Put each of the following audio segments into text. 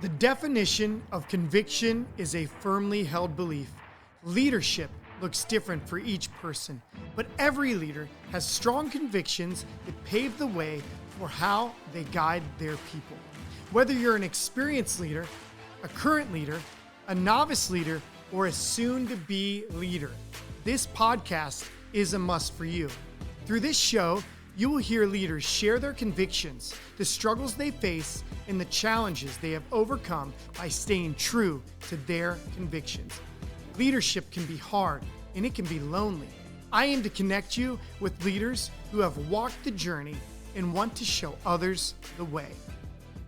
The definition of conviction is a firmly held belief. Leadership looks different for each person, but every leader has strong convictions that pave the way for how they guide their people. Whether you're an experienced leader, a current leader, a novice leader, or a soon-to-be leader, this podcast is a must for you. Through this show, you will hear leaders share their convictions, the struggles they face, and the challenges they have overcome by staying true to their convictions. Leadership can be hard and it can be lonely. I aim to connect you with leaders who have walked the journey and want to show others the way.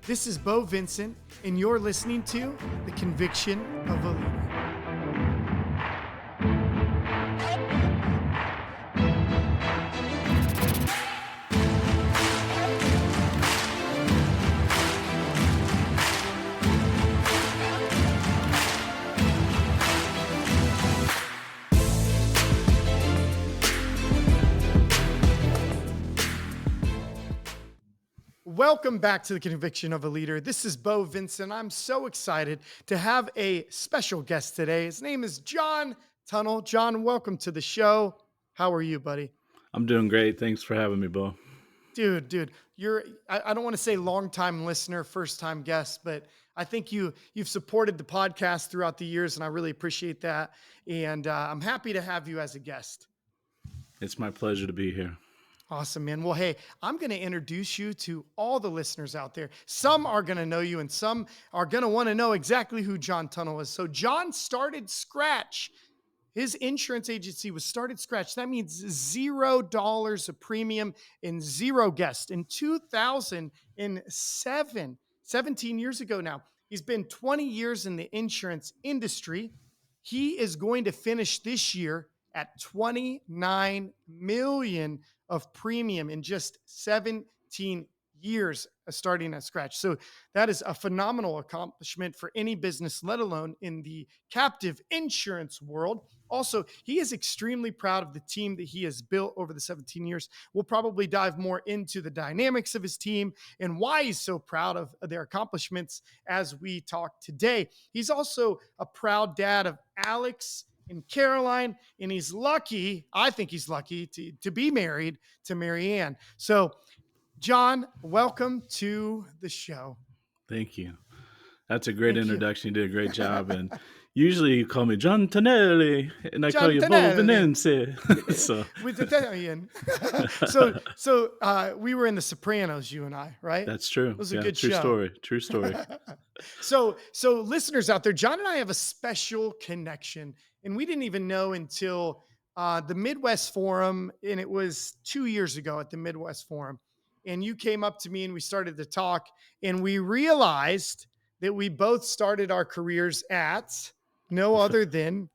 This is Beau Vincent, and you're listening to The Conviction of a Leader. Welcome back to The Conviction of a Leader. This is Beau Vincent. I'm so excited to have a special guest today. His name is John Tunnell. John, welcome to the show. How are you, buddy? I'm doing great. Thanks for having me, Beau. Dude, I don't want to say long-time listener, first-time guest, but I think you've supported the podcast throughout the years, and I really appreciate that. And I'm happy to have you as a guest. It's my pleasure to be here. Awesome, man. Well, hey, I'm going to introduce you to all the listeners out there. Some are going to know you and some are going to want to know exactly who John Tunnell is. So John started scratch. His insurance agency was started scratch. That means $0 a premium and zero guests. In 2007, 17 years ago now, he's been 20 years in the insurance industry. He is going to finish this year at $29 million of premium in just 17 years starting at scratch. So that is a phenomenal accomplishment for any business, let alone in the captive insurance world. Also, he is extremely proud of the team that he has built over the 17 years. We'll probably dive more into the dynamics of his team and why he's so proud of their accomplishments as we talk today. He's also a proud dad of Alex and Caroline, and he's lucky, I think he's lucky to be married to Marianne. So, John, welcome to the show. Thank you. That's a great Thank introduction. You did a great job. And usually you call me John Tunnell, and I John call you Beau Tunnell. Vincent. So With the Italian. We were in The Sopranos, you and I, right? that's true. It was a Yeah, good true show. story. True story. So listeners out there, John and I have a special connection, and we didn't even know until the Midwest Forum, and it was 2 years ago at the Midwest Forum. And you came up to me and we started to talk, and we realized that we both started our careers at no other than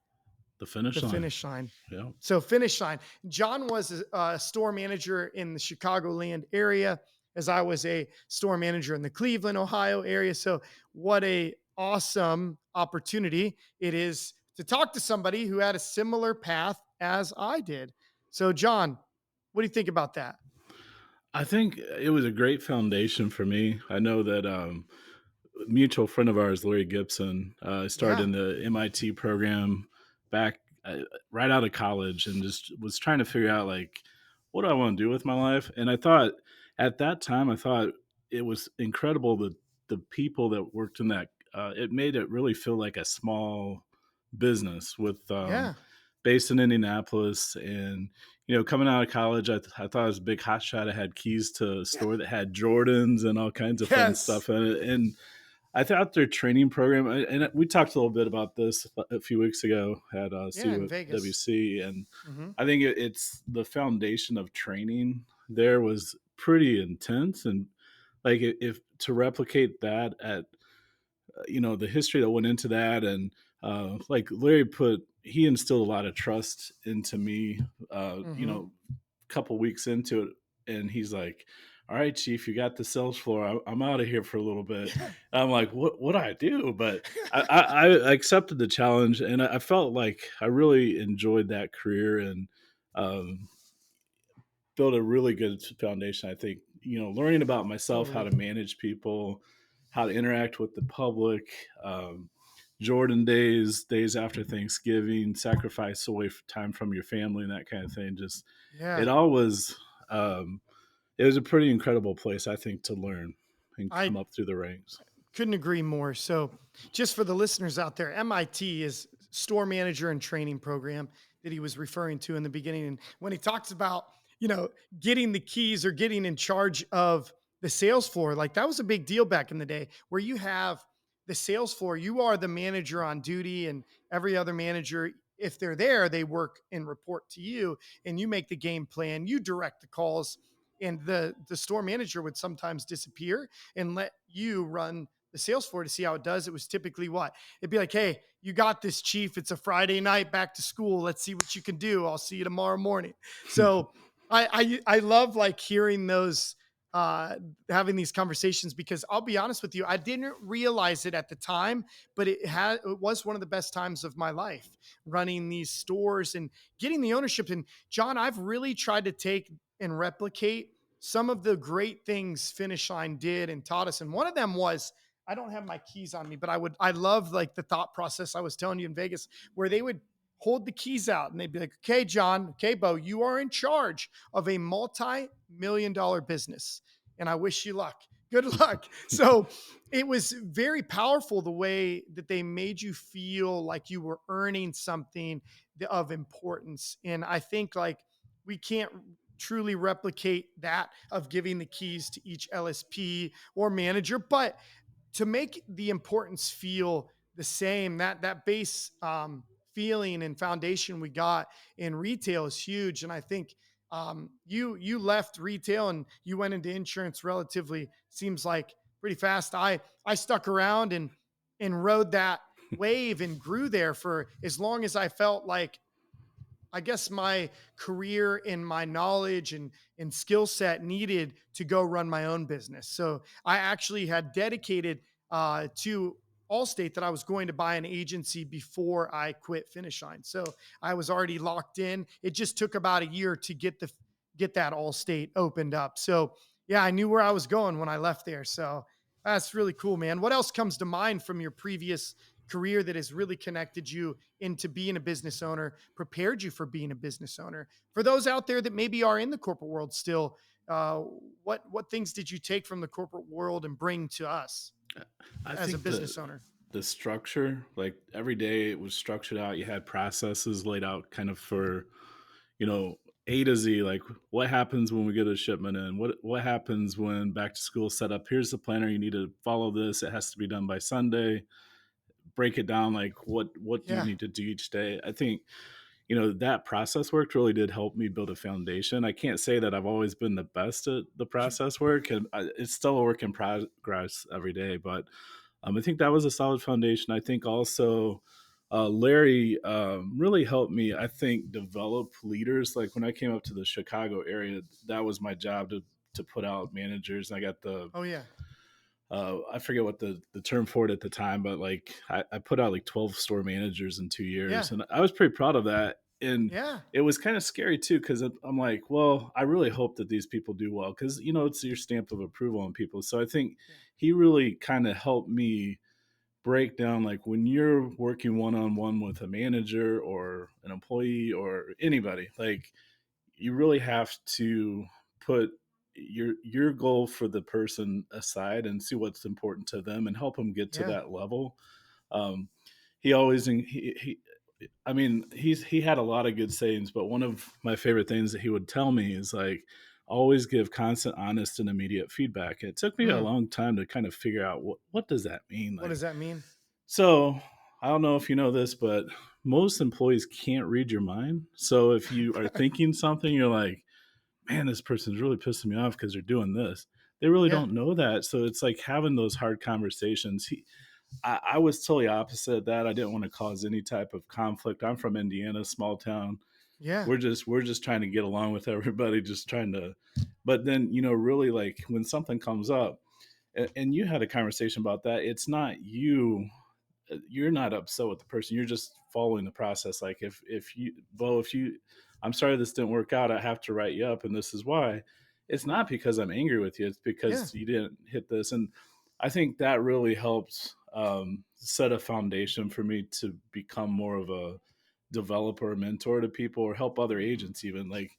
The finish the line. finish line. Yeah. So finish line. John was a store manager in the Chicagoland area, as I was a store manager in the Cleveland, Ohio area. So what a awesome opportunity it is to talk to somebody who had a similar path as I did. So John, what do you think about that? I think it was a great foundation for me. I know that a mutual friend of ours, Larry Gibson, started in the MIT program back right out of college and just was trying to figure out, like, what do I want to do with my life? And I thought at that time, I thought it was incredible that the people that worked in that, it made it really feel like a small business with Yeah. based in Indianapolis. And coming out of college, I thought I was a big hotshot. I had keys to a store that had Jordans and all kinds of fun Yes. stuff in it. And I thought their training program, and we talked a little bit about this a few weeks ago at in Vegas. CWC, and Mhm. I think it's the foundation of training there was pretty intense. And like, if to replicate that at the history that went into that, and like Larry he instilled a lot of trust into me, Mhm. a couple weeks into it, and he's like, all right, Chief, you got the sales floor. I'm out of here for a little bit. And I'm like, what do I do? But I accepted the challenge, and I felt like I really enjoyed that career, and um, built a really good foundation. I think, learning about myself, how to Totally. manage people, how to interact with the public, um, Jordan days, days after Thanksgiving, sacrifice away time from your family and that kind of thing. Just it Yeah. all was. It was a pretty incredible place, I think, to learn and I come up through the ranks. couldn't agree more. So, just for the listeners out there, MIT is store manager and training program that he was referring to in the beginning. And when he talks about, you know, getting the keys or getting in charge of the sales floor, like that was a big deal back in the day where you have the sales floor, you are the manager on duty, and every other manager, if they're there, they work and report to you, and you make the game plan, you direct the calls, and the store manager would sometimes disappear and let you run the sales floor to see how it does. It was typically what? It'd be like, hey, you got this, chief. It's a Friday night, back to school. Let's see what you can do. I'll see you tomorrow morning. So I love like hearing those having these conversations, because I'll be honest with you, I didn't realize it at the time, but it was one of the best times of my life running these stores and getting the ownership. And John, I've really tried to take and replicate some of the great things Finish Line did and taught us. And one of them was, I don't have my keys on me, but I love like the thought process I was telling you in Vegas, where they would hold the keys out and they'd be like, okay, John, okay, Beau, you are in charge of a multi-million-dollar business. And I wish you luck. Good luck. So it was very powerful the way that they made you feel like you were earning something of importance. And I think like we can't truly replicate that of giving the keys to each LSP or manager, but to make the importance feel the same, that base feeling and foundation we got in retail is huge. And I think you left retail and you went into insurance relatively, seems like, pretty fast. I stuck around and rode that wave and grew there for as long as I felt like, I guess, my career and my knowledge and skill set needed to go run my own business. So I actually had dedicated to Allstate that I was going to buy an agency before I quit Finish Line. So I was already locked in. It just took about a year to get that Allstate opened up. So yeah, I knew where I was going when I left there. So that's really cool, man. What else comes to mind from your previous career that has really connected you into being a business owner, prepared you for being a business owner? For those out there that maybe are in the corporate world still, uh, what things did you take from the corporate world and bring to us I as a think business owner? the structure, like every day it was structured out. You had processes laid out kind of for, you know, A to Z, like what happens when we get a shipment in, what happens when back to school set up. Here's the planner, you need to follow this. It has to be done by Sunday. Break it down, like what do you Yeah, need to do each day. I think, that process work really did help me build a foundation. I can't say that I've always been the best at the process work, and it's still a work in progress every day. But I think that was a solid foundation. I think also Larry really helped me, I think, develop leaders. Like when I came up to the Chicago area, that was my job to put out managers. I got the oh yeah, I forget what the term for it at the time, but like I put out like 12 store managers in 2 years, yeah, and I was pretty proud of that. And yeah, it was kind of scary too, because I'm like, well, I really hope that these people do well, because it's your stamp of approval on people. So I think yeah, he really kind of helped me break down, like when you're working one on one with a manager or an employee or anybody, like you really have to put your goal for the person aside and see what's important to them and help them get to yeah, that level. Um, he always he I mean, he had a lot of good sayings, but one of my favorite things that he would tell me is like, always give constant, honest, and immediate feedback. It took me a mm. long time to kind of figure out what does that mean. What Like, does that mean? so I don't know if you know this, but most employees can't read your mind. So if you are thinking something, you're like, man, this person's really pissing me off because they're doing this. They really Yeah, don't know that. So it's like having those hard conversations. I was totally opposite of that. I didn't want to cause any type of conflict. I'm from Indiana, small town. yeah, We're just trying to get along with everybody, just trying to. But then really, like when something comes up, and you had a conversation about that. It's not you. You're not upset with the person. You're just following the process. Like if you, Bo, if you, I'm sorry this didn't work out. I have to write you up, and this is why. It's not because I'm angry with you. It's yeah, because you didn't hit this. And I think that really helped set a foundation for me to become more of a developer, mentor to people, or help other Mhm. agents even. Like,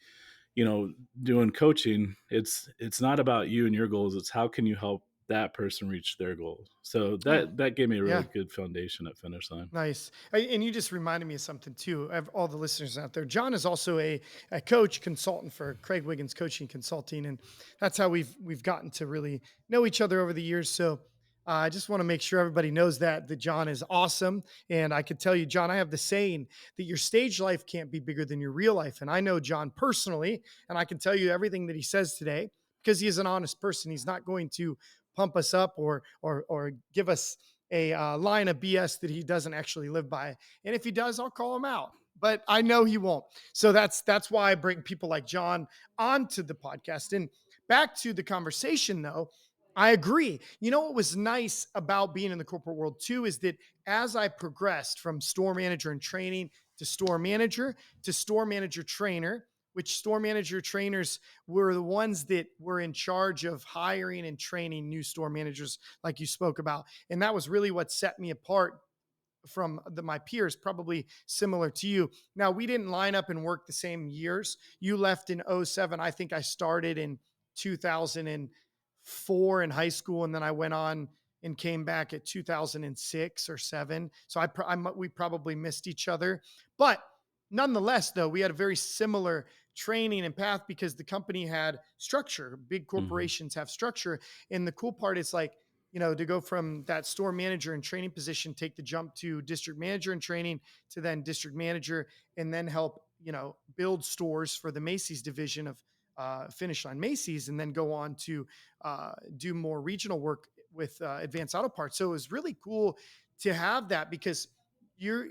doing coaching, it's not about you and your goals, it's how can you help that person reach their goals. So Oh, that gave me a really yeah. good foundation at Finish Line. Nice. And you just reminded me of something too. Of all the listeners out there, John is also a coach consultant for Craig Wiggins Coaching Consulting, and that's how we've gotten to really know each other over the years. So I just want to make sure everybody knows that John is awesome. And I could tell you, John, I have the saying that your stage life can't be bigger than your real life. And I know John personally, and I can tell you everything that he says today because he is an honest person. He's not going to pump us up or give us a line of BS that he doesn't actually live by. And if he does, I'll call him out. But I know he won't. So that's why I bring people like John onto the podcast. And back to the conversation, though, I agree. You know what was nice about being in the corporate world too is that as I progressed from store manager and training to store manager trainer, which store manager trainers were the ones that were in charge of hiring and training new store managers, like you spoke about. And that was really what set me apart from my peers, probably similar to you. Now, we didn't line up and work the same years. You left in '07. I think I started in 2004 in high school, and then I went on and came back at 2006 or 7. So we probably missed each other. But nonetheless, though, we had a very similar training and path because the company had structure. Big Hmm. corporations have structure. And the cool part is like, to go from that store manager and training position, take the jump to district manager and training to then district manager, and then help, build stores for the Macy's division of Finish Line Macy's, and then go on to do more regional work with Advanced Auto Parts. So it was really cool to have that because you're,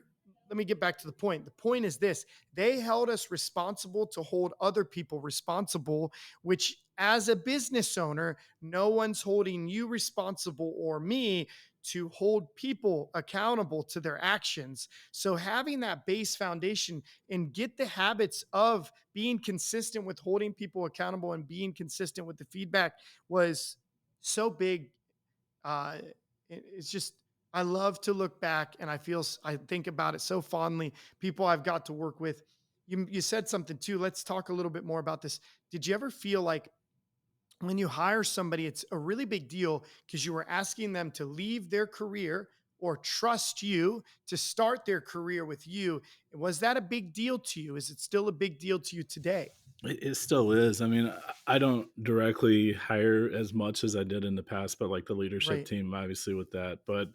let me get back to the point. The point is this: they held us responsible to hold other people responsible, which as a business owner, no one's holding you responsible or me to hold people accountable to their actions. So having that base foundation and get the habits of being consistent with holding people accountable and being consistent with the feedback was so big. uh, it's just, I love to look back and I think about it so fondly. People I've got to work with. You said something too. Let's talk a little bit more about this. Did you ever feel like when you hire somebody, it's a really big deal because you were asking them to leave their career or trust you to start their career with you? Was that a big deal to you? Is it still a big deal to you today? It still is. I mean, I don't directly hire as much as I did in the past, but like the leadership Right. team, obviously, with that. But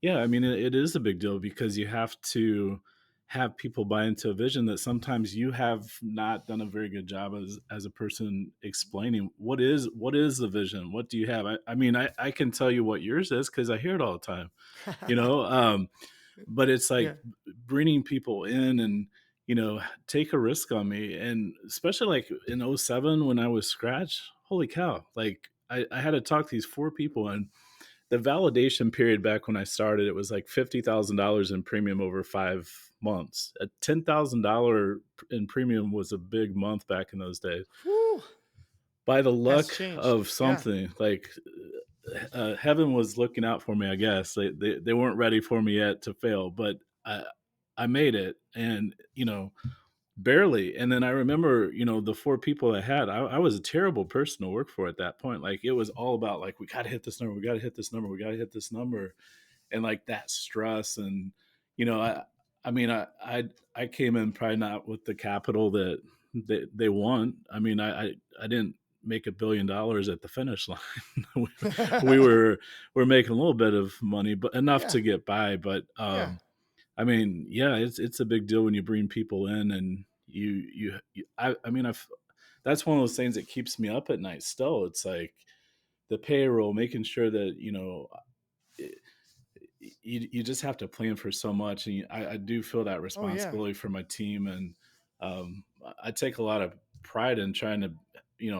yeah, I mean, it is a big deal because you have to have people buy into a vision that sometimes you have not done a very good job as a person explaining what is the vision, what do you have. I mean, I can tell you what yours is because I hear it all the time, you know. But it's like Yeah. bringing people in and take a risk on me, and especially like in '07 when I was scratch, holy cow, like I had to talk to these four people, and the validation period back when I started, it was like $50,000 in premium over 5 months. A $10,000 in premium was a big month back in those days. Whew, By the has luck changed. of Yeah. something, like heaven was looking out for me, I guess. They weren't ready for me yet to fail, but I made it, and barely. And then I remember, the four people I had, I was a terrible person to work for at that point. Like it was all about like we got to hit this number, we got to hit this number, we got to hit this number, and like that stress. And you know, I mean, I came in probably not with the capital that they want. I mean, I didn't make $1 billion at the finish line. we, we were making a little bit of money, but enough Yeah. to get by. But Yeah. I mean, yeah, it's a big deal when you bring people in and I mean, that's one of those things that keeps me up at night still. It's like the payroll, making sure that, it, you just have to plan for so much. And I do feel that Oh yeah. responsibility for my team. And I take a lot of pride in trying to,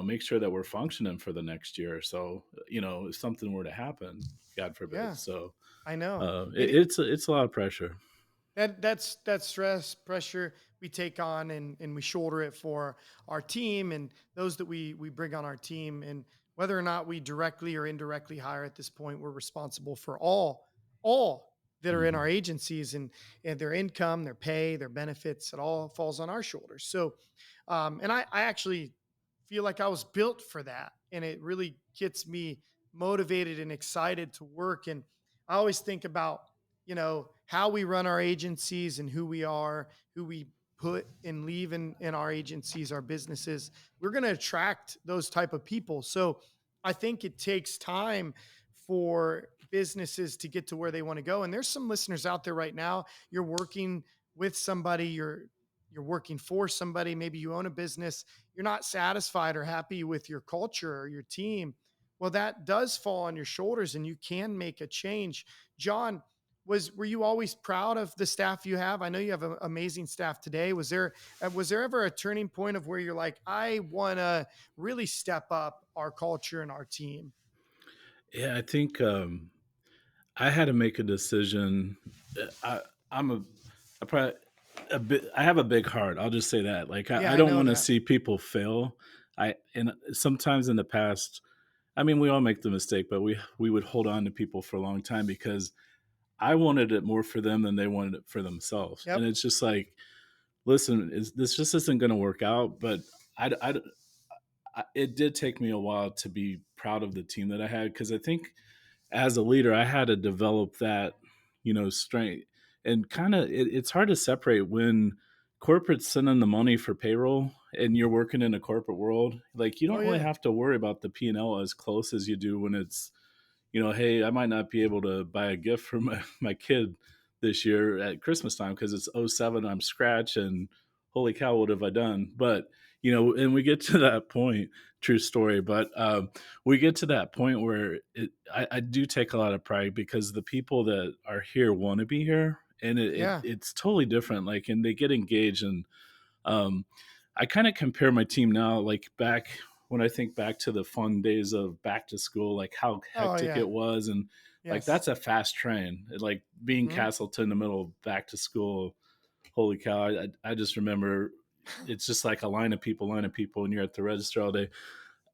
make sure that we're functioning for the next year. So, if something were to happen, God forbid. Yeah. So I know. it, It it's a lot of pressure. that stress pressure we take on and we shoulder it for our team and those that we bring on our team. And whether or not we directly or indirectly hire at this point, we're responsible for all that are in our Mhm. agencies, and their income, their pay, their benefits. It all falls on our shoulders. So, and I actually feel like I was built for that, and it really gets me motivated and excited to work. And I always think about, how we run our agencies and who we are, who we put and leave in our agencies, our businesses. We're going to attract those type of people. So I think it takes time for businesses to get to where they want to go. And there's some listeners out there right now. You're working with somebody, you're working for somebody, maybe you own a business, you're not satisfied or happy with your culture or your team. Well, that does fall on your shoulders and you can make a change. John, were you always proud of the staff you have? I know you have an amazing staff today. Was there ever a turning point of where you're like, I want to really step up our culture and our team? Yeah, I think, I had to make a decision. I'm a I probably a bit I have a big heart, I'll just say that. Like, Yeah, I I don't know wanna that. see people fail. I and sometimes in the past, I mean, we all make the mistake, but we would hold on to people for a long time because I wanted it more for them than they wanted it for themselves, and Yep. it's just like, "Listen, this just isn't gonna work out," but it did take me a while to be proud of the team that I had because I think as a leader, I had to develop that, strength and kind of it's hard to separate when corporate's sending the money for payroll and you're working in a corporate world. Like you Oh don't really yeah. have to worry about the P&L as close as you do when it's hey, I might not be able to buy a gift for my kid this year at Christmas time because it's '07. I'm scratch and holy cow, what have I done? But, and we get to that point, true story, but we get to that point where I do take a lot of pride because the people that are here want to be here. And Yeah. it's totally different. Like, and they get engaged and um, I kind of compare my team now, like back when I think back to the fun days of back to school, like how Oh hectic yeah. it was. And like Yes. that's a fast train. Like being Hmm. Castleton in the middle of back to school, holy cow. I just remember it's just like a line of people, and you're at the register all day.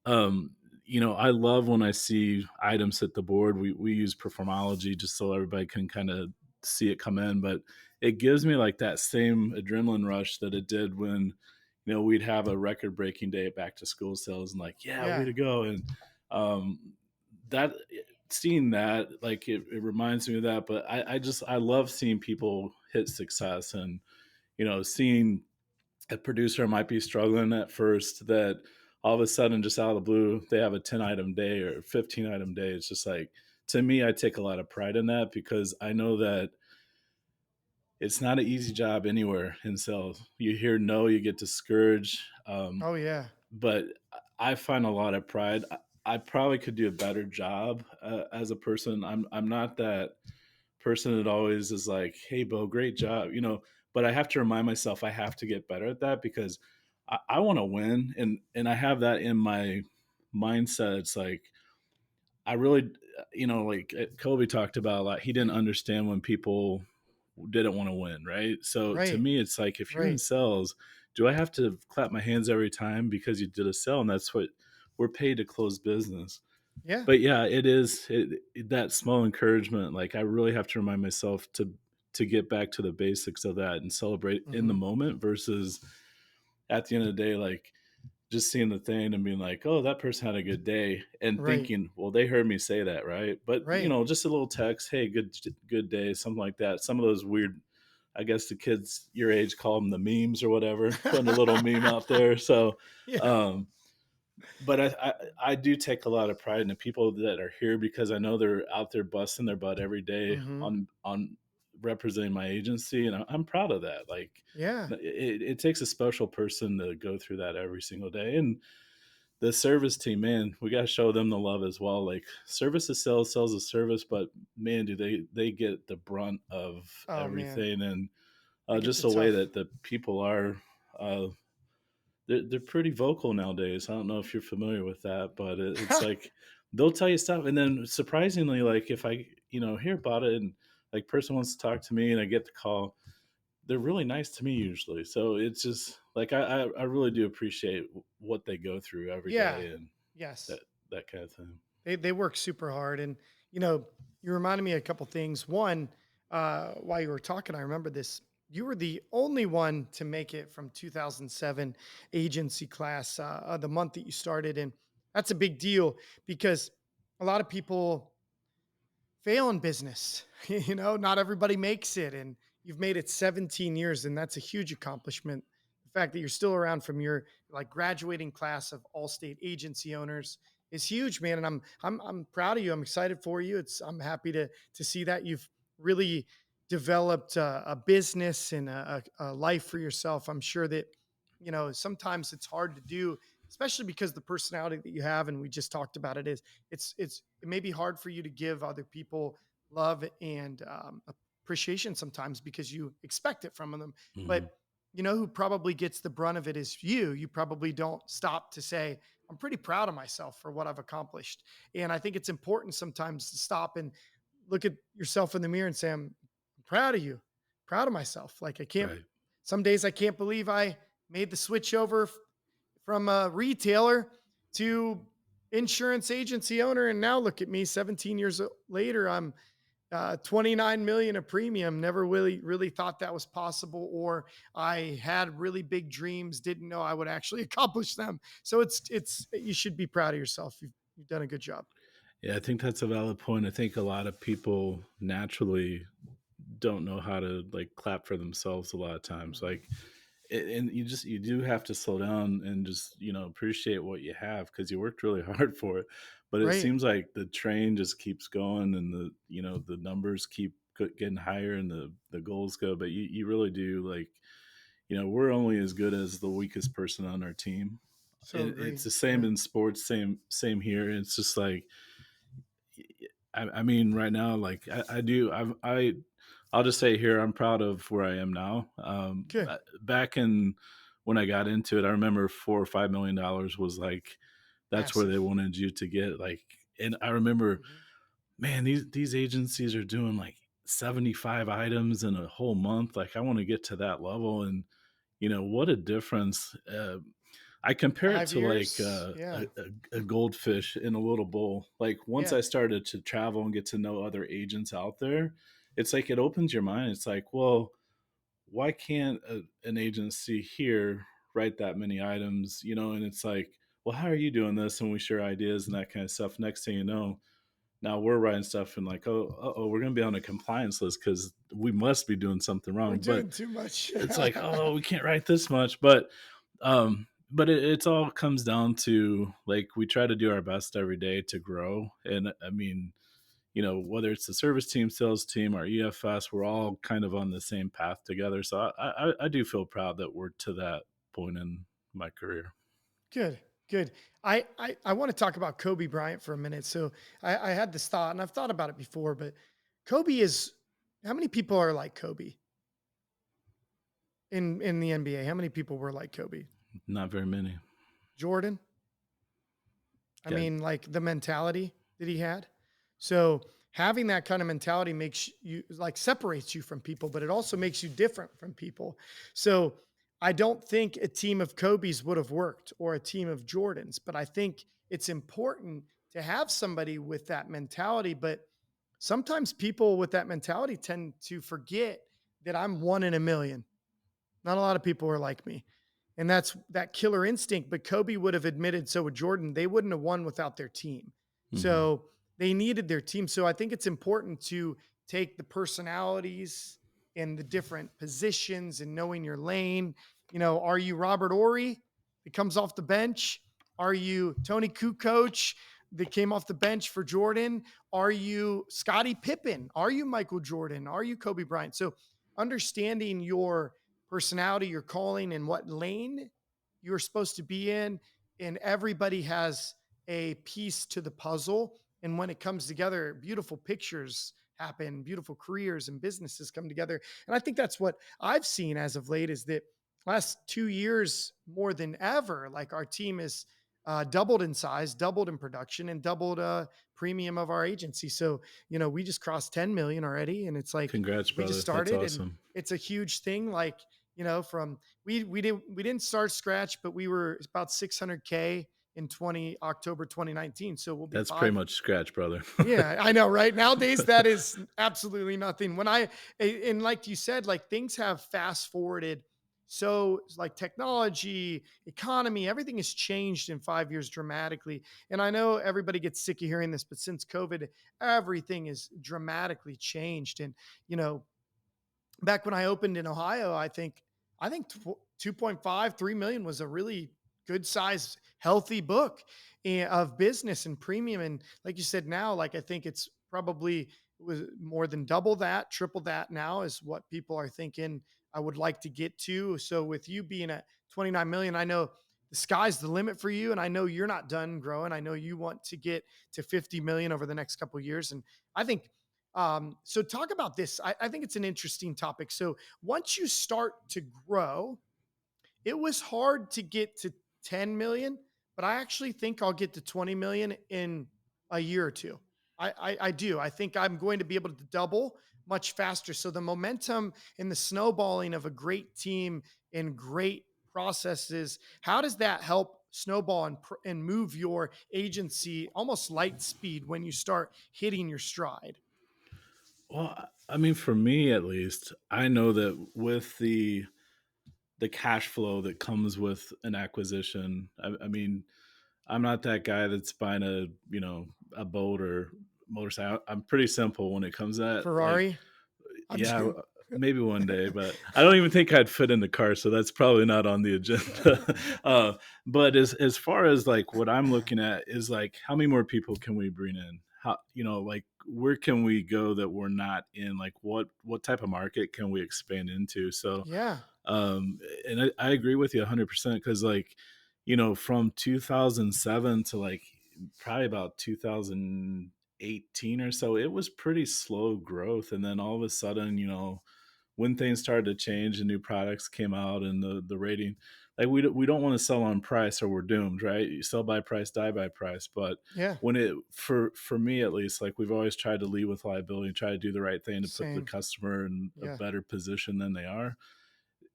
Um, I love when I see items hit the board. We use performology just so everybody can kind of see it come in, but it gives me like that same adrenaline rush that it did when we'd have a record breaking day at back to school sales and like, yeah, way Yeah. to go. And that seeing that, like it reminds me of that. But I love seeing people hit success and seeing a producer might be struggling at first that all of a sudden just out of the blue they have a 10 item day or 15 item day. It's just like, to me, I take a lot of pride in that because I know that it's not an easy job anywhere in sales. You hear no, you get discouraged. Oh yeah. But I find a lot of pride. I probably could do a better job as a person. I'm not that person that always is like, "Hey, Bo, great job," But I have to remind myself I have to get better at that because I want to win, and I have that in my mindset. It's like I really, like Kobe talked about a lot. He didn't understand when people didn't want to win, right? So to Right. me, it's like if you're in Right. sales, do I have to clap my hands every time because you did a sell? And that's what we're paid to close business. Yeah. But yeah, it is that small encouragement. Like I really have to remind myself to get back to the basics of that and celebrate in the Hmm. moment versus at the end of the day, like just seeing the thing and being like, "Oh, that person had a good day," and Right. thinking, "Well, they heard me say that, right?" But Right. just a little text, "Hey, good day," something like that. Some of those weird, I guess the kids your age call them the memes or whatever, putting a little meme out there. So, Yeah. um, but I do take a lot of pride in the people that are here because I know they're out there busting their butt every day Hmm. on representing my agency, and I'm proud of that. Like, Yeah. it takes a special person to go through that every single day, and the service team, man, we got to show them the love as well. Like service is sales, sales is service, but man, do they get the brunt of Oh man. everything, and They get just the the way tough. that the people are. Uh, they're pretty vocal nowadays. I don't know if you're familiar with that, but it's like they'll tell you stuff, and then surprisingly, like if I hear about it and like person wants to talk to me and I get the call, they're really nice to me usually. So it's just like I really do appreciate what they go through every Yeah. day, and that Yes. that kind of thing. They work super hard, and you know, you reminded me of a couple things. One, while you were talking, I remember this. You were the only one to make it from 2007 agency class, the month that you started, and that's a big deal because a lot of people fail in business. You know, not everybody makes it, and you've made it 17 years, and that's a huge accomplishment. The fact that you're still around from your like graduating class of all state agency owners is huge, man. And I'm proud of you. I'm excited for you. I'm happy to see that you've really developed a business and a life for yourself. I'm sure that sometimes it's hard to do, especially because the personality that you have, and we just talked about it, is it may be hard for you to give other people love and appreciation sometimes because you expect it from them. Hmm. But who probably gets the brunt of it is you. You probably don't stop to say, I'm pretty proud of myself for what I've accomplished. And I think it's important sometimes to stop and look at yourself in the mirror and say, I'm proud of you, proud of myself. Like Right. some days I can't believe I made the switch over from a retailer to insurance agency owner. And now look at me 17 years later, I'm 29 million a premium. Never really thought that was possible, or I had really big dreams, didn't know I would actually accomplish them. So you should be proud of yourself. You've done a good job. Yeah, I think that's a valid point. I think a lot of people naturally don't know how to like clap for themselves a lot of times. Mhm. Like, and you do have to slow down and just appreciate what you have because you worked really hard for it. But it Right. seems like the train just keeps going, and the numbers keep getting higher, and the goals go. But you really do like we're only as good as the weakest person on our team. So And it's agree. the same Yeah. in sports, same here. It's just like I mean, right now, like I do, I'll just say here, I'm proud of where I am now. Good. Back in when I got into it, I remember $4 or $5 million was like that's where they Massive. wanted you to get. Like, and I remember, Mhm. man, these agencies are doing like 75 items in a whole month. Like, I want to get to that level, and what a difference. I compare it Five to like years. Yeah. a goldfish in a little bowl. Like once Yeah. I started to travel and get to know other agents out there, it's like it opens your mind. It's like, well, why can't an agency here write that many items? And it's like, well, how are you doing this? And we share ideas and that kind of stuff. Next thing you know, now we're writing stuff and like, oh, we're going to be on a compliance list because we must be doing something We're wrong. But doing too much. it's like, oh, we can't write this much. But it's all comes down to like we try to do our best every day to grow. And I mean, whether it's the service team, sales team, or EFS, we're all kind of on the same path together. So I do feel proud that we're to that point in my career. Good, good. I want to talk about Kobe Bryant for a minute. So I had this thought, and I've thought about it before, but Kobe is how many people are like Kobe in the NBA? How many people were like Kobe? Not very many. Jordan? I Yeah, mean, like the mentality that he had. So having that kind of mentality makes you like separates you from people, but it also makes you different from people. So I don't think a team of Kobe's would have worked or a team of Jordans, but I think it's important to have somebody with that mentality. But sometimes people with that mentality tend to forget that I'm one in a million. Not a lot of people are like me. And that's that killer instinct. But Kobe would have admitted, so would Jordan, they wouldn't have won without their team. hmm, So they needed their team. So I think it's important to take the personalities and the different positions and knowing your lane. Are you Robert Ory that comes off the bench? Are you Tony Kukoc that came off the bench for Jordan? Are you Scottie Pippen? Are you Michael Jordan? Are you Kobe Bryant? So understanding your personality, your calling, and what lane you're supposed to be in. And everybody has a piece to the puzzle. And when it comes together, beautiful pictures happen, beautiful careers and businesses come together. And I think that's what I've seen as of late is that last 2 years more than ever, like our team is doubled in size, doubled in production, and doubled premium of our agency. So, we just crossed 10 million already. And it's like congrats, we just brother. That's started and awesome. it's a huge thing. Like, from we didn't start scratch, but we were about 600K in 20 October 2019. So we'll be That's pretty 5. much scratch, brother. Yeah, I know, right? Nowadays, that is absolutely nothing. And like you said, like things have fast forwarded. So, like technology, economy, everything has changed in 5 years dramatically. And I know everybody gets sick of hearing this, but since COVID, everything is dramatically changed. And, you know, back when I opened in Ohio, I think 2.5, 3 million was a really good size, healthy book of business and premium. And like you said, now, like I think it's probably was more than double that, triple that now is what people are thinking I would like to get to. So with you being at 29 million, I know the sky's the limit for you. And I know you're not done growing. I know you want to get to 50 million over the next couple of years. And I think so talk about this. I think it's an interesting topic. So once you start to grow, it was hard to get to 10 million, but I actually think I'll get to 20 million in a year or two. I do. I think I'm going to be able to double much faster. So the momentum and the snowballing of a great team and great processes, how does that help snowball and move your agency almost light speed when you start hitting your stride? Well, I mean, for me at least, I know that with the cash flow that comes with an acquisition, I mean, I'm not that guy that's buying a boat or motorcycle. I'm pretty simple when it comes to that. Like, Ferrari? I'm just yeah, kidding. maybe one day, but I don't even think I'd fit in the car, so that's probably not on the agenda. But as far as like what I'm looking at is like how many more people can we bring in? How, like where can we go that we're not in? Like what type of market can we expand into? So Yeah, um, and I agree with you 100% because, like, from 2007 to like probably about 2018 or so, it was pretty slow growth. And then all of a sudden, when things started to change and new products came out and the rating, like we don't want to sell on price or we're doomed, right? You sell by price, die by price. But yeah, when it for me at least, like we've always tried to lead with liability and try to do the right thing to put the same. customer in a Yeah, better position than they are.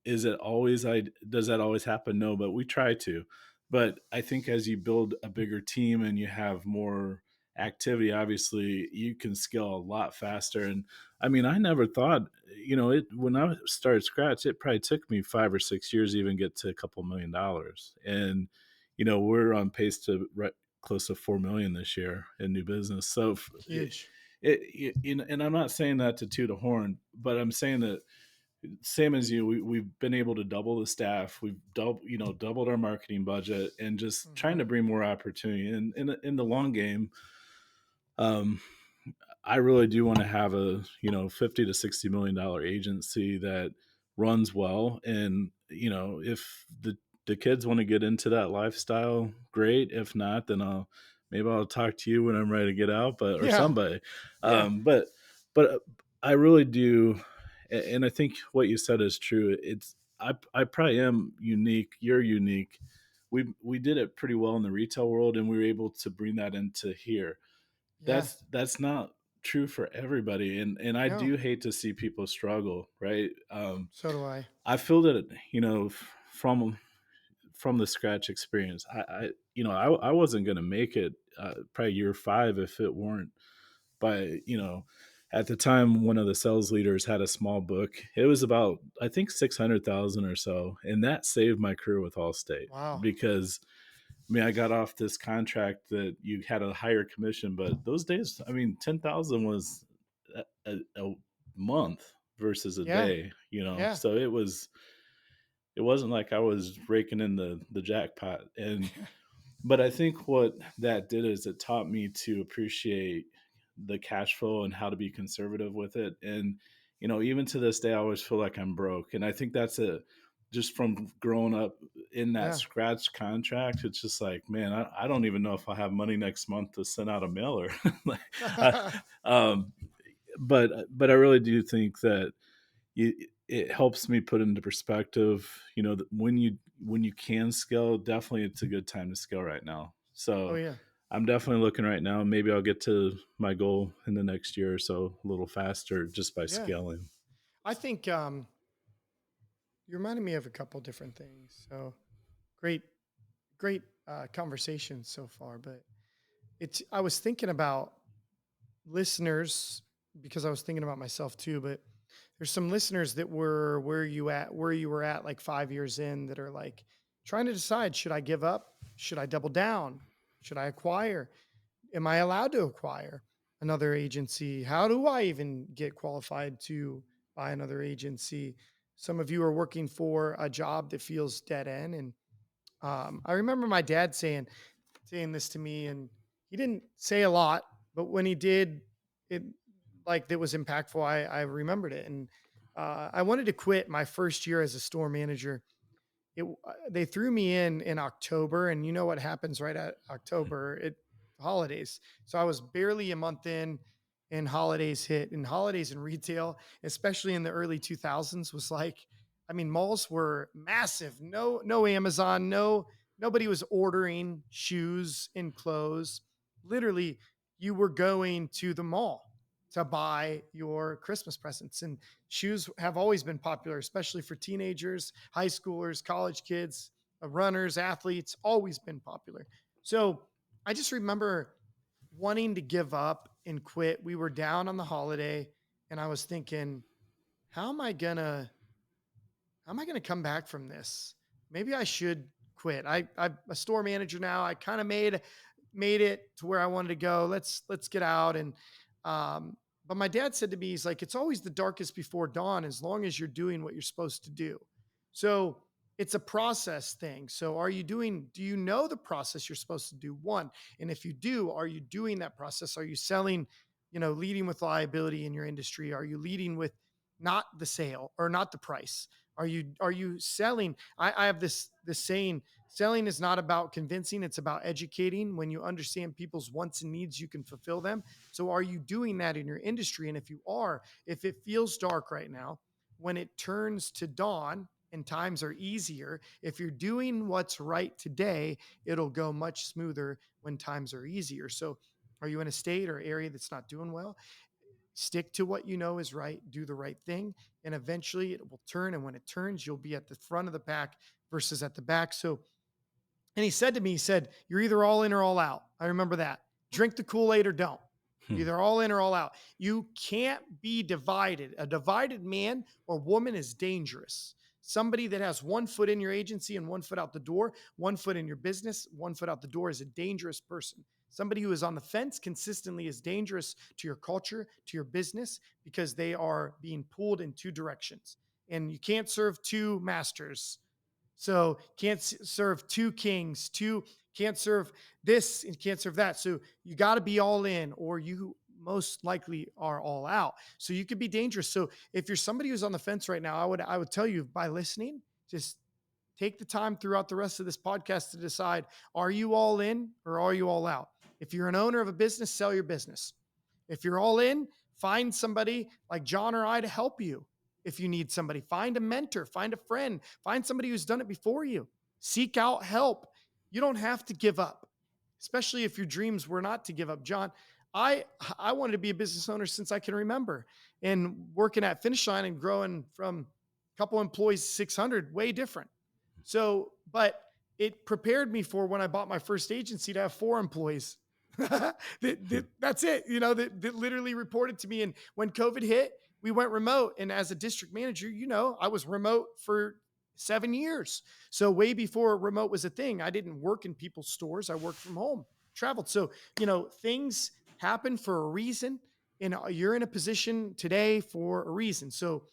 Is it always I does that always happen? No, but we try to. But I think as you build a bigger team and you have more activity, obviously you can scale a lot faster. And I mean, I never thought, it when I started scratch, it probably took me 5 or 6 years to even get to a couple $1 million. And we're on pace to close to 4 million this year in new business. So huge. and I'm not saying that to toot a horn, but I'm saying that same as you, we've been able to double the staff. We've doubled our marketing budget and just trying Mhm. to bring more opportunity. And in the long game, um, I really do want to have a 50 to 60 million dollar agency that runs well. And if the kids want to get into that lifestyle, great. If not, then maybe I'll talk to you when I'm ready to get out, but or Yeah, somebody. yeah, But I really do, and I think what you said is true. I probably am unique. You're unique. We did it pretty well in the retail world, and we were able to bring that into here. yeah. That's not true for everybody, and I No, do hate to see people struggle, right? so do I. I feel that from the scratch experience, I wasn't going to make it probably year 5 if it weren't by at the time one of the sales leaders had a small book. It was about I think 600,000 or so, and that saved my career with Allstate Wow. because I mean, I got off this contract that you had a higher commission, but those days, I mean, 10,000 was a month versus a Yeah, day, yeah, So it wasn't like I was raking in the jackpot. But I think what that did is it taught me to appreciate the cash flow and how to be conservative with it. And, even to this day, I always feel like I'm broke. And I think that's just from growing up in that yeah. scratch contract. It's just like, man, I don't even know if I'll have money next month to send out a mailer. Like, I, um, but I really do think that it helps me put into perspective, that when you can scale, definitely it's a good time to scale right now. Oh So yeah, I'm definitely looking right now. Maybe I'll get to my goal in the next year or so a little faster just by yeah. scaling. I think you reminded me of a couple different things. So great, great. conversation so far, but I was thinking about listeners because I was thinking about myself too, but there's some listeners that were where you were at like 5 years in that are like trying to decide, should I give up? Should I double down? Should I acquire? Am I allowed to acquire another agency? How do I even get qualified to buy another agency? Some of you are working for a job that feels dead end. And I remember my dad saying this to me, and he didn't say a lot, but when he did, it like that was impactful. I remembered it, and I wanted to quit my first year as a store manager. They threw me in October, and you know what happens right at October? It holidays. So I was barely a month in, and holidays hit. And holidays in retail, especially in the early 2000s, was like, I mean, malls were massive. No Amazon, nobody was ordering shoes and clothes. Literally, you were going to the mall to buy your Christmas presents. And shoes have always been popular, especially for teenagers, high schoolers, college kids, runners, athletes, always been popular. So I just remember wanting to give up and quit. We were down on the holiday, and I was thinking, how am I gonna how am I going to come back from this? Maybe I should quit. I'm a store manager now. I kind of made it to where I wanted to go. Let's get out. And but my dad said to me, he's like, it's always the darkest before dawn as long as you're doing what you're supposed to do. So it's a process thing. So do you know the process you're supposed to do? One. And if you do, are you doing that process? Are you selling, leading with liability in your industry? Are you leading with not the sale or not the price? Are you selling? I have this saying: selling is not about convincing, it's about educating. When you understand people's wants and needs, you can fulfill them. So are you doing that in your industry? And if you are, if it feels dark right now, when it turns to dawn and times are easier, if you're doing what's right today, it'll go much smoother when times are easier. So are you in a state or area that's not doing well? Stick to what you know is right, do the right thing, and eventually it will turn. And when it turns, you'll be at the front of the pack versus at the back. So, and he said to me, he said, you're either all in or all out. I remember that. Drink the Kool-Aid or don't. Hmm. Either all in or all out. You can't be divided. A divided man or woman is dangerous. Somebody that has 1 foot in your agency and 1 foot out the door, 1 foot in your business, 1 foot out the door is a dangerous person. Somebody who is on the fence consistently is dangerous to your culture, to your business, because they are being pulled in two directions. And you can't serve two masters. So can't serve two kings, can't serve this and can't serve that. So you got to be all in, or you most likely are all out. So you could be dangerous. So if you're somebody who's on the fence right now, I would tell you, by listening, just take the time throughout the rest of this podcast to decide, are you all in or are you all out? If you're an owner of a business, sell your business. If you're all in, find somebody like John or I to help you. If you need somebody, find a mentor, find a friend, find somebody who's done it before you. Seek out help. You don't have to give up, especially if your dreams were not to give up. John, I wanted to be a business owner since I can remember, and working at Finish Line and growing from a couple employees to 600, way different. So, but it prepared me for when I bought my first agency to have 4 employees. That's it, that literally reported to me. And when COVID hit, we went remote. And as a district manager, I was remote for 7 years. So way before remote was a thing, I didn't work in people's stores. I worked from home, traveled. So, things happen for a reason. And you're in a position today for a reason. So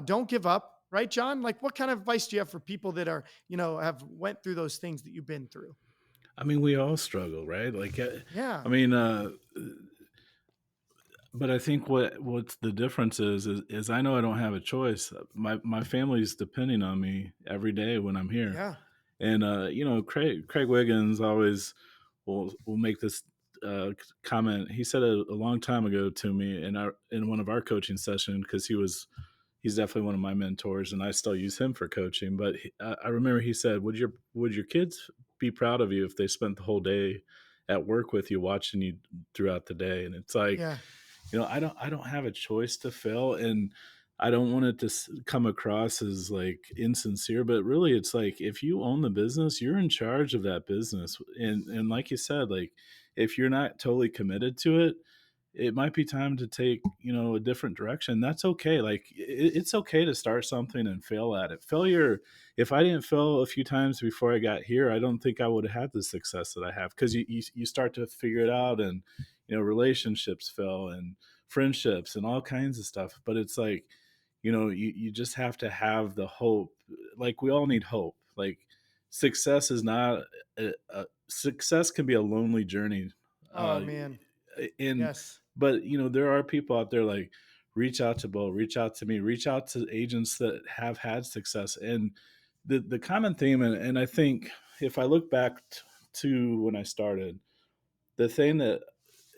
don't give up, right, John? Like, what kind of advice do you have for people that are, have went through those things that you've been through? I mean, we all struggle, right? Yeah, I mean, but I think what's the difference is I know I don't have a choice. My family's depending on me every day when I'm here, yeah, and Craig Wiggins always will make this comment. He said it a long time ago to me in one of our coaching sessions, because he's definitely one of my mentors, and I still use him for coaching. But I remember he said, "Would your kids be proud of you if they spent the whole day at work with you, watching you throughout the day?" And it's like, yeah, I don't have a choice to fail. And I don't want it to come across as like insincere, but really it's like if you own the business, you're in charge of that business. And like you said, like if you're not totally committed to it, it might be time to take, a different direction. That's okay. Like it's okay to start something and fail at it. Failure, if I didn't fail a few times before I got here, I don't think I would have had the success that I have, because you start to figure it out, and relationships fail and friendships and all kinds of stuff. But it's like, you just have to have the hope. Like we all need hope. Like success is not success can be a lonely journey. Oh Uh, man. and Yes. but there are people out there like reach out to Bo, reach out to me, reach out to agents that have had success. And the common theme, and I think if I look back to when I started, the thing that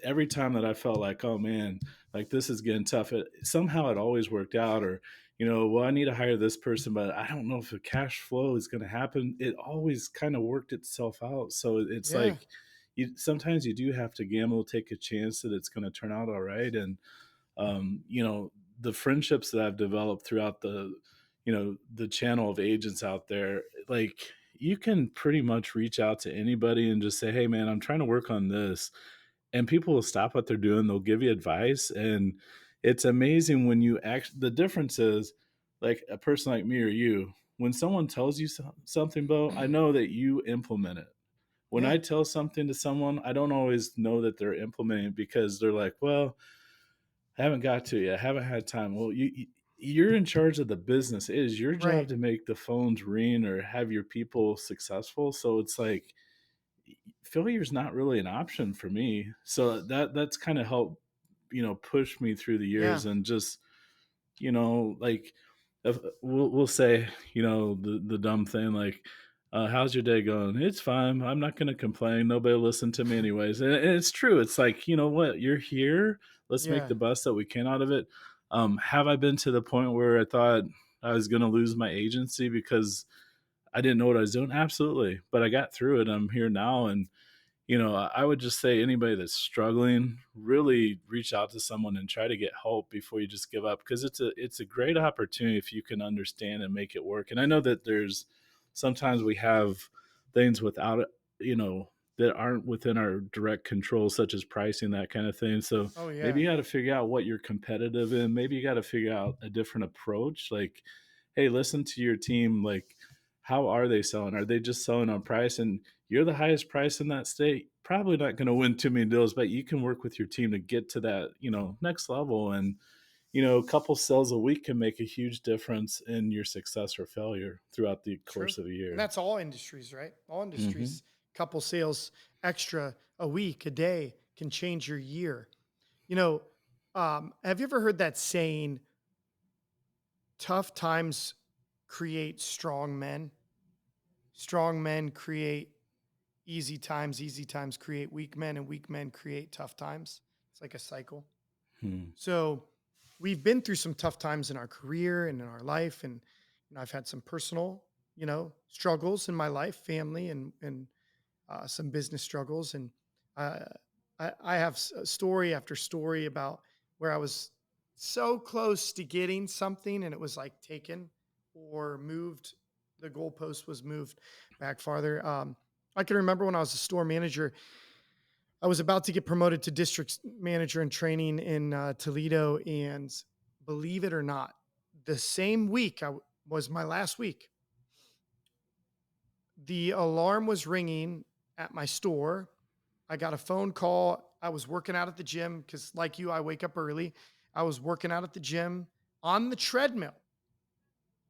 every time that I felt like, oh man, like this is getting tough, somehow it always worked out. Or, well, I need to hire this person, but I don't know if the cash flow is going to happen. It always kind of worked itself out. So it's Yeah. like, sometimes you do have to gamble, take a chance that it's going to turn out all right. And, the friendships that I've developed throughout the channel of agents out there, like you can pretty much reach out to anybody and just say, hey man, I'm trying to work on this, and people will stop what they're doing, they'll give you advice. And it's amazing when you act the difference is, like a person like me or you, when someone tells you something, Bo, I know that you implement it. When Yeah. I tell something to someone, I don't always know that they're implementing it, because they're like, well, I haven't got to it yet, I haven't had time. Well, you're in charge of the business. It is your job Right. to make the phones ring or have your people successful. So it's like failure is not really an option for me. So that's kind of helped, push me through the Yeah. years. And just, like if, we'll say, the dumb thing like, how's your day going? It's fine. I'm not going to complain. Nobody will listen to me anyways. And it's true. It's like, you know what? You're here. Let's make Yeah. the best that we can out of it. Have I been to the point where I thought I was going to lose my agency because I didn't know what I was doing? Absolutely. But I got through it. I'm here now. And I would just say anybody that's struggling, really reach out to someone and try to get help before you just give up, because it's a great opportunity if you can understand and make it work. And I know that there's sometimes we have things without it, that aren't within our direct control, such as pricing, that kind of thing. So Oh maybe yeah. you got to figure out what you're competitive in. Maybe you got to figure out a different approach. Like, hey, listen to your team. Like, how are they selling? Are they just selling on price? And you're the highest price in that state, probably not going to win too many deals, but you can work with your team to get to that, next level. And, a couple sales a week can make a huge difference in your success or failure throughout the True. course of a And year. that's all industries, right? All Hmm. industries. Couple sales extra a week, a day can change your year. You know, have you ever heard that saying, tough times create strong men create easy times create weak men, and weak men create tough times? It's like a cycle. Hmm. So we've been through some tough times in our career and in our life. And I've had some personal, struggles in my life, family and some business struggles. And uh, I have story after story about where I was so close to getting something and it was like taken or moved. The goalpost was moved back farther. I can remember when I was a store manager, I was about to get promoted to district manager in training in Toledo. And believe it or not, the same week was my last week. The alarm was ringing at my store. I got a phone call. I was working out at the gym because, like you, I wake up early. I was working out at the gym on the treadmill.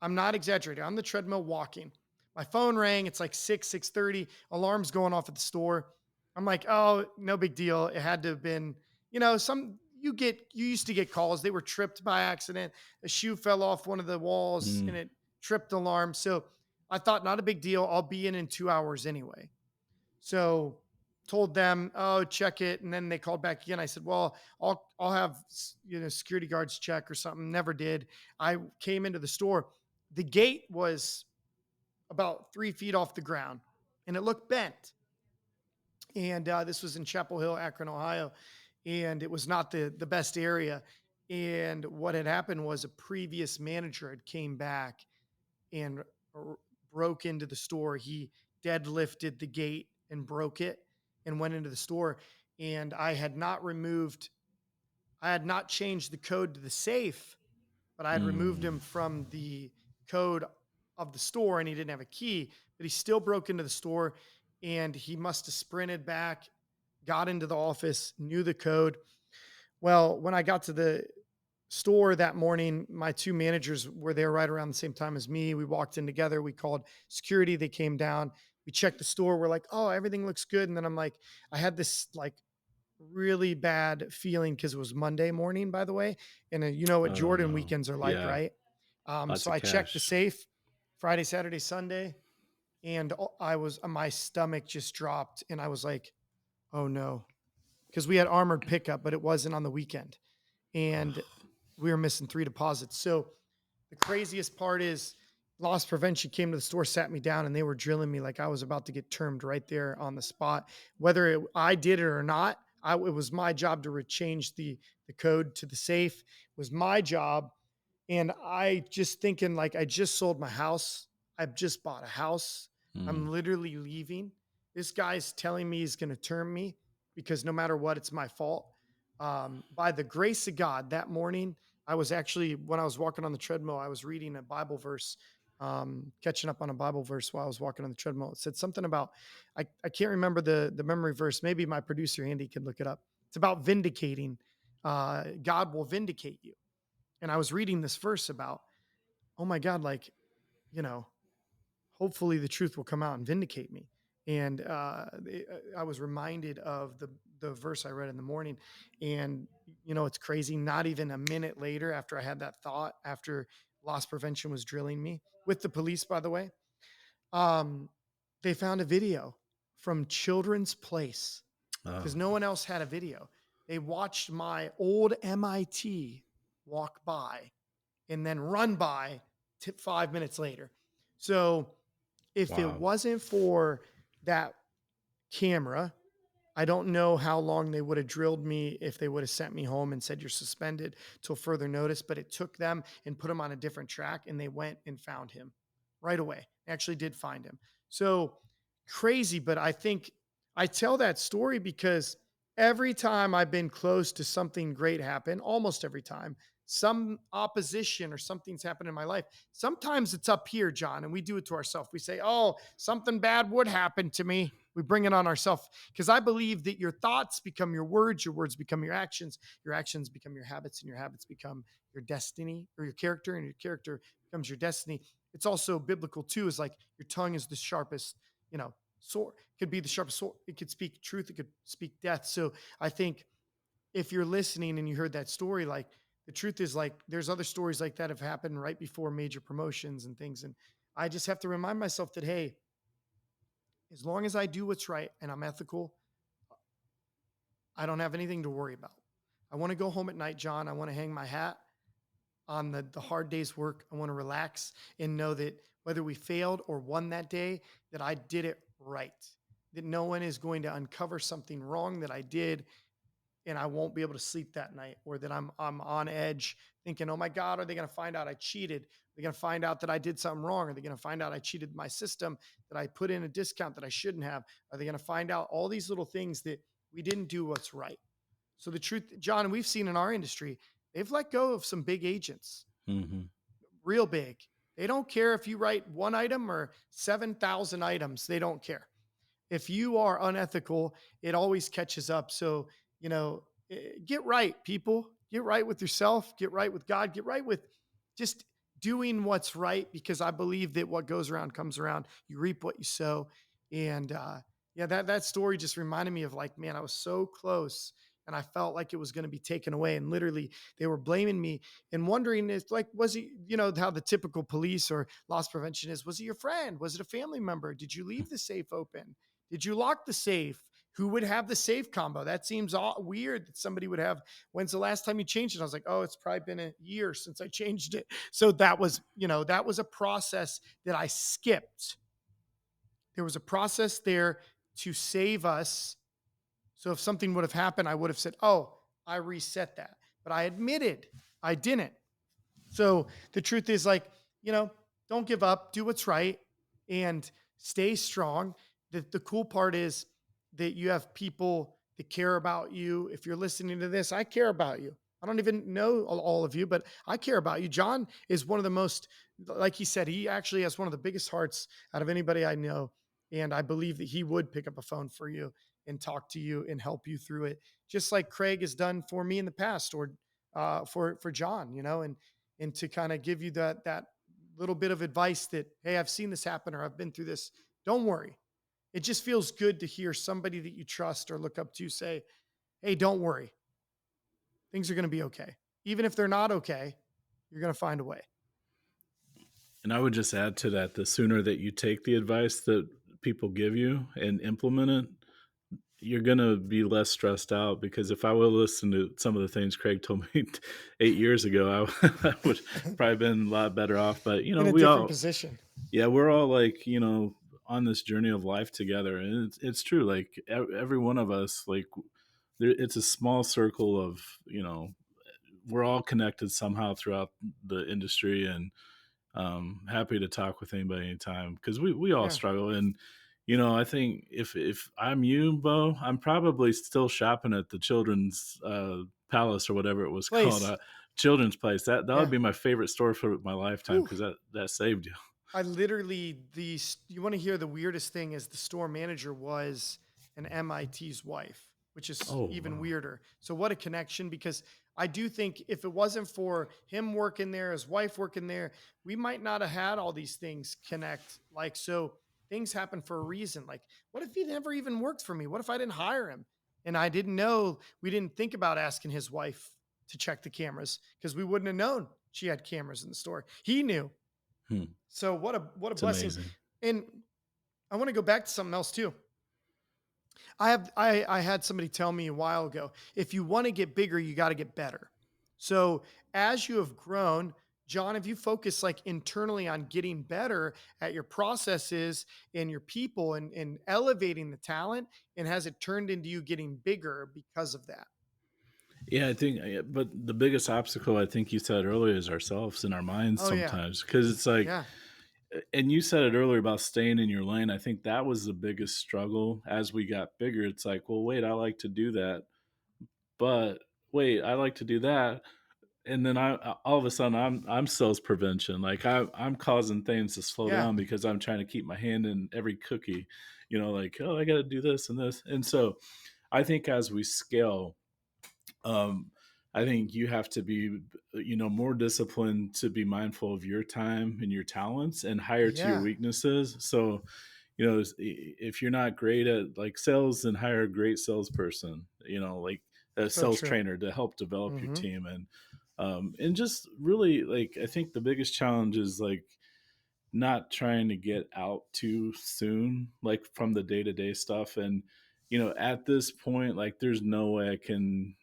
I'm not exaggerating. On the treadmill walking. My phone rang. It's like 6:30. Alarm's going off at the store. I'm like, oh, no big deal. It had to have been, some you used to get calls. They were tripped by accident. A shoe fell off one of the walls and Hmm. it tripped the alarm. So I thought, not a big deal. I'll be in 2 hours anyway. So told them, oh, check it. And then they called back again. I said, well, I'll have security guards check or something. Never did. I came into the store. The gate was about 3 feet off the ground and it looked bent. And this was in Chapel Hill, Akron, Ohio. And it was not the best area. And what had happened was a previous manager had came back and broke into the store. He deadlifted the gate and broke it and went into the store. And I had not changed the code to the safe, but I had removed Mm. him from the code of the store and he didn't have a key, but he still broke into the store and he must have sprinted back, got into the office, knew the code. Well, when I got to the store that morning, my two managers were there right around the same time as me. We walked in together. We called security. They came down. We checked the store. We're like, oh, everything looks good. And then I'm like, I had this like really bad feeling because it was Monday morning, by the way. And you know what Oh, Jordan no. weekends are like, Yeah, right? lots So of I checked the cash. safe Friday, Saturday, Sunday, and I was my stomach just dropped, and I was like, oh no, because we had armored pickup, but it wasn't on the weekend, and Ugh. we were missing 3 deposits. So the craziest part is loss prevention came to the store, sat me down, and they were drilling me like I was about to get termed right there on the spot. Whether I did it or not, it was my job to change the code to the safe. It was my job, and I just thinking like I just sold my house. I've just bought a house. I'm Mm. literally leaving. This guy's telling me he's going to term me because no matter what, it's my fault. By the grace of God, that morning I was actually, when I was walking on the treadmill, I was reading a Bible verse, catching up on a Bible verse while I was walking on the treadmill. It said something about, I can't remember the memory verse. Maybe my producer, Andy, could look it up. It's about vindicating. God will vindicate you. And I was reading this verse about, oh my God, like, you know, hopefully the truth will come out and vindicate me. And I was reminded of the verse I read in the morning, and it's crazy. Not even a minute later, after I had that thought, after loss prevention was drilling me with the police, by the way, um, they found a video from Children's Place because Oh, no one else had a video. They watched my old MIT walk by and then run by 5 minutes later. So if it wow. wasn't for that camera, I don't know how long they would have drilled me if they would have sent me home and said you're suspended till further notice. But it took them and put him on a different track, and they went and found him right away. They actually did find him. So crazy, but I think I tell that story because every time I've been close to something great happen, almost every time, some opposition or something's happened in my life. Sometimes it's up here, John, and we do it to ourselves. We say, "Oh, something bad would happen to me." We bring it on ourselves because I believe that your thoughts become your words become your actions become your habits, and your habits become your destiny or your character, and your character becomes your destiny. It's also biblical too, is like your tongue is the sharpest, sword. It could be the sharpest sword. It could speak truth, it could speak death. So I think if you're listening and you heard that story, like the truth is like there's other stories like that have happened right before major promotions and things. And I just have to remind myself that, hey, as long as I do what's right and I'm ethical, I don't have anything to worry about. I want to go home at night, John. I want to hang my hat on the hard day's work. I want to relax and know that whether we failed or won that day, that I did it right. That no one is going to uncover something wrong that I did and I won't be able to sleep that night, or that I'm on edge thinking, oh my God, are they going to find out I cheated? Are they going to find out that I did something wrong? Are they going to find out I cheated my system, that I put in a discount that I shouldn't have? Are they going to find out all these little things that we didn't do what's right? So the truth, John, we've seen in our industry, they've let go of some big agents, Mhm. real big. They don't care if you write one item or 7,000 items. They don't care. If you are unethical, it always catches up. So, get right, people. Get right with yourself, get right with God, get right with just doing what's right, because I believe that what goes around comes around. You reap what you sow. And yeah, that story just reminded me of like, man, I was so close and I felt like it was going to be taken away. And literally they were blaming me and wondering if like, was he, how the typical police or loss prevention is, was it your friend? Was it a family member? Did you leave the safe open? Did you lock the safe? Who would have the safe combo? That seems weird that somebody would have. When's the last time you changed it? I was like, oh, it's probably been a year since I changed it. So that was a process that I skipped. There was a process there to save us. So if something would have happened, I would have said, oh, I reset that. but I admitted I didn't. So the truth is, like, you know, don't give up, do what's right, and stay strong. The cool part is that you have people that care about you. If you're listening to this, I care about you. I don't even know all of you, but I care about you. John is one of the most, like he said, he actually has one of the biggest hearts out of anybody I know. And I believe that he would pick up a phone for you and talk to you and help you through it, just like Craig has done for me in the past, or for John, and to kind of give you that little bit of advice that, hey, I've seen this happen, or I've been through this. Don't worry. It just feels good to hear somebody that you trust or look up to say, hey, don't worry. Things are going to be okay. Even if they're not okay, you're going to find a way. And I would just add to that, the sooner that you take the advice that people give you and implement it, you're gonna be less stressed out, because if I would listen to some of the things Craig told me 8 years ago, I would probably been a lot better off, but, In a we different all position. yeah, we're all, like, on this journey of life together, and it's true, like, every one of us, like, there it's a small circle of, we're all connected somehow throughout the industry, and happy to talk with anybody anytime, because we all Yeah. struggle. And I think if I'm you, Bo, I'm probably still shopping at the children's palace, or whatever it was called, Place. children's place. That would Yeah. be my favorite store for my lifetime, Whew. because that saved you. I literally, you want to hear the weirdest thing is the store manager was an MIT's wife, which is Oh, even wow. weirder. So what a connection, because I do think if it wasn't for him working there, his wife working there, we might not have had all these things connect. Like, so things happen for a reason. Like, what if he never even worked for me? What if I didn't hire him? And I didn't know, we didn't think about asking his wife to check the cameras because we wouldn't have known she had cameras in the store. He knew. Hmm. So what a It's blessing. amazing. And I want to go back to something else too. I had somebody tell me a while ago, if you want to get bigger, you got to get better. So as you have grown, John, have you focused like internally on getting better at your processes and your people, and elevating the talent? And has it turned into you getting bigger because of that? Yeah, I think, but the biggest obstacle, I think you said earlier, is ourselves and our minds Oh yeah. sometimes, because it's like, Yeah. and you said it earlier about staying in your lane. I think that was the biggest struggle as we got bigger. It's like, well, wait, I like to do that, but wait, I like to do that, and then all of a sudden I'm sales prevention. Like, I'm causing things to slow Yeah. down because I'm trying to keep my hand in every cookie. Like, oh, I got to do this and this, and so I think as we scale, um, I think you have to be, more disciplined to be mindful of your time and your talents, and hire to your Yeah. weaknesses. So, if you're not great at like sales, then hire a great salesperson, like a So sales true. trainer to help develop your Hmm. team. And just really, like, I think the biggest challenge is like not trying to get out too soon, like from the day to day stuff. And, at this point, like, there's no way I can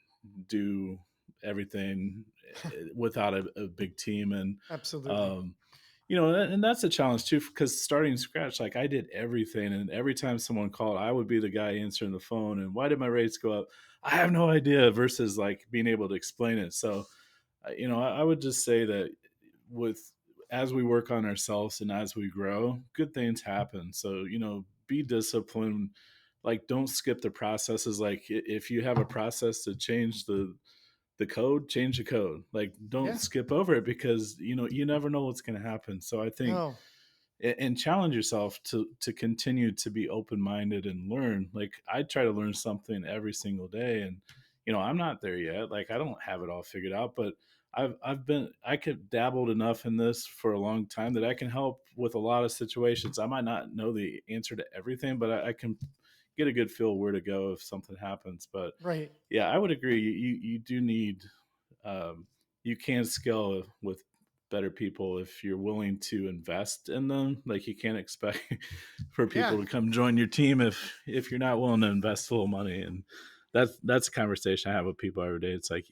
do everything without a big team. And, Absolutely. um, and that's a challenge too, because starting scratch, like, I did everything. And every time someone called, I would be the guy answering the phone. And why did my rates go up? I have no idea, versus like being able to explain it. So, I would just say that with as we work on ourselves and as we grow, good things happen. So, be disciplined. Like, don't skip the processes. Like, if you have a process to change the code, change the code. Like, don't Yeah. skip over it, because you never know what's going to happen. So I think, No. and challenge yourself to continue to be open-minded and learn. Like, I try to learn something every single day, and I'm not there yet. Like, I don't have it all figured out, but I could dabbled enough in this for a long time that I can help with a lot of situations. I might not know the answer to everything, but I can get a good feel where to go if something happens. But Right. yeah, I would agree. You do need, um, you can scale with better people if you're willing to invest in them. Like, you can't expect for Yeah. people to come join your team if you're not willing to invest full money. And that's a conversation I have with people every day. It's like,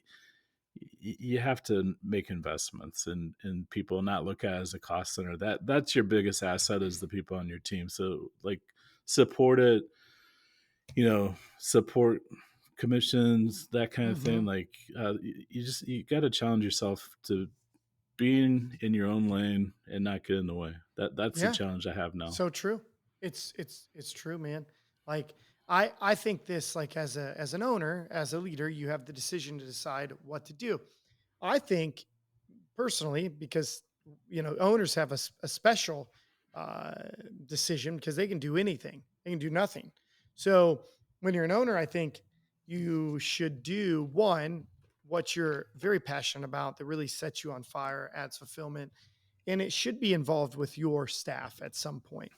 you have to make investments in people, and not look at it as a cost center. That's your biggest asset, is the people on your team. So, like, support it, support commissions, that kind of thing. Hmm. Like you got to challenge yourself to being in your own lane and not get in the way. That's the Yeah. challenge I have now. So true. It's true, man. Like I think this, like, as an owner, as a leader, you have the decision to decide what to do. I think personally, because owners have a special uh, decision because they can do anything, they can do nothing. So when you're an owner, I think you should do one what you're very passionate about that really sets you on fire, adds fulfillment, and it should be involved with your staff at some point.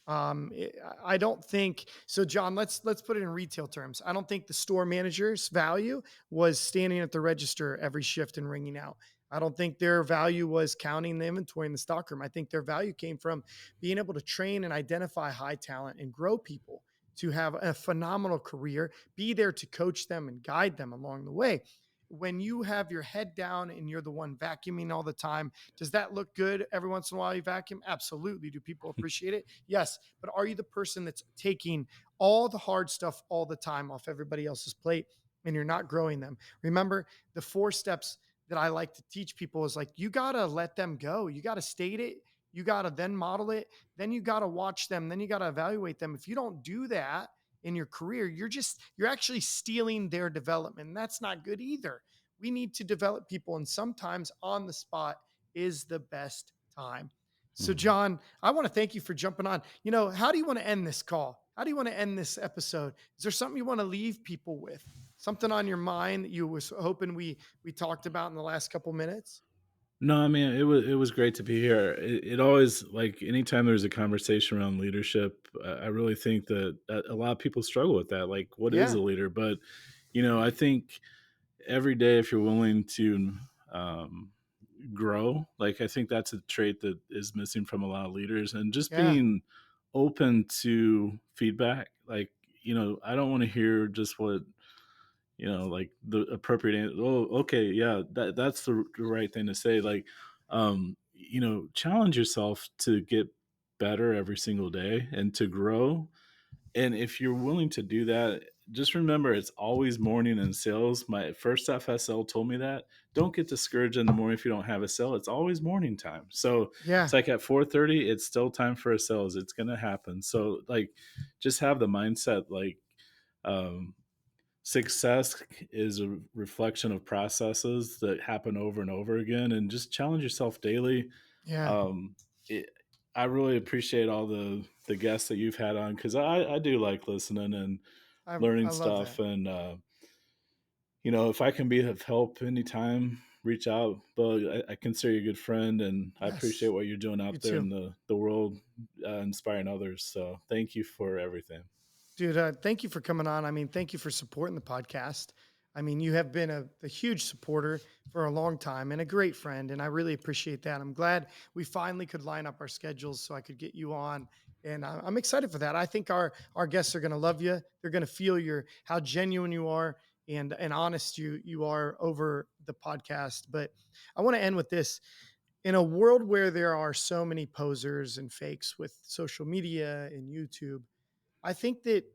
I don't think so, John. Let's put it in retail terms. I don't think the store manager's value was standing at the register every shift and ringing out. I don't think their value was counting the inventory in the stockroom. I think their value came from being able to train and identify high talent and grow people to have a phenomenal career, be there to coach them and guide them along the way. When you have your head down and you're the one vacuuming all the time, does that look good every once in a while you vacuum? Absolutely. Do people appreciate it? Yes. But are you the person that's taking all the hard stuff all the time off everybody else's plate and you're not growing them? Remember, the 4 steps that I like to teach people is like, you got to let them go. You got to state it. You got to then model it. Then you got to watch them. Then you got to evaluate them. If you don't do that in your career, you're actually stealing their development. And that's not good either. We need to develop people, and sometimes on the spot is the best time. So, Mhm. John, I want to thank you for jumping on. How do you want to end this call? How do you want to end this episode? Is there something you want to leave people with? Something on your mind that you was hoping we talked about in the last couple minutes? No, I mean it was great to be here. It always like anytime there's a conversation around leadership, I really think that a lot of people struggle with that. Like, what is Yeah, a leader? But I think every day, if you're willing to um, grow, like I think that's a trait that is missing from a lot of leaders, and just yeah, being open to feedback. Like, I don't want to hear just what like the appropriate oh, okay, yeah, that's the right thing to say. Like, challenge yourself to get better every single day and to grow. And if you're willing to do that, just remember it's always morning in sales. My first FSL told me that. Don't get discouraged in the morning if you don't have a sale. It's always morning time. So it's yeah, like at 4:30, it's still time for a sales. It's gonna happen. So like just have the mindset like um success is a reflection of processes that happen over and over again, and just challenge yourself daily. yeah. um it, I really appreciate all the guests that you've had on, because I do like listening and I learning love stuff. that. And if I can be of help anytime, reach out. But I consider you a good friend, and I appreciate Yes, what you're doing you out there too. in the world, inspiring others. So thank you for everything. Dude, thank you for coming on. I mean, thank you for supporting the podcast. I mean, you have been a huge supporter for a long time and a great friend, and I really appreciate that. I'm glad we finally could line up our schedules so I could get you on, and I'm excited for that. I think our guests are going to love you. They're going to feel how genuine you are and honest you are over the podcast. But I want to end with this. In a world where there are so many posers and fakes with social media and YouTube, I think that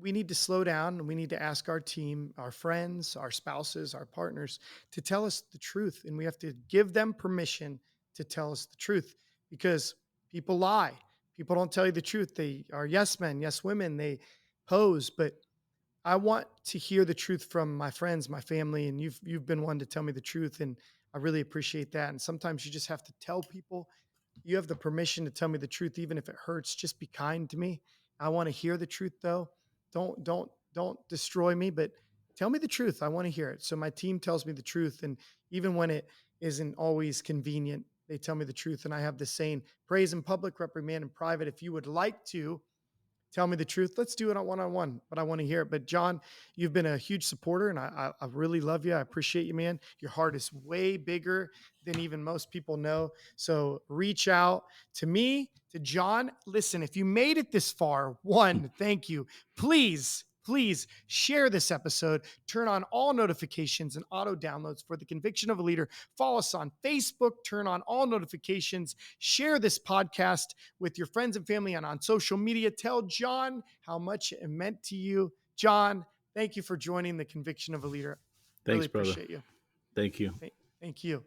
we need to slow down and we need to ask our team, our friends, our spouses, our partners to tell us the truth. And we have to give them permission to tell us the truth because people lie. People don't tell you the truth. They are yes men, yes women. They pose, but I want to hear the truth from my friends, my family, and you've been one to tell me the truth, and I really appreciate that. And sometimes you just have to tell people you have the permission to tell me the truth, even if it hurts. Just be kind to me. I want to hear the truth, though. Don't destroy me, but tell me the truth. I want to hear it. So my team tells me the truth, and even when it isn't always convenient, they tell me the truth. And I have the saying: praise in public, reprimand in private. If you would like to tell me the truth, let's do it on one-on-one, but I want to hear it. But John, you've been a huge supporter and I really love you. I appreciate you, man. Your heart is way bigger than even most people know. So reach out to me, to John. Listen, if you made it this far, one, thank you. Please share this episode. Turn on all notifications and auto downloads for the Conviction of a Leader. Follow us on Facebook. Turn on all notifications. Share this podcast with your friends and family and on social media. Tell John how much it meant to you. John, Thank you for joining the Conviction of a Leader. Really Thanks, brother. appreciate you. Thank you. Thank you.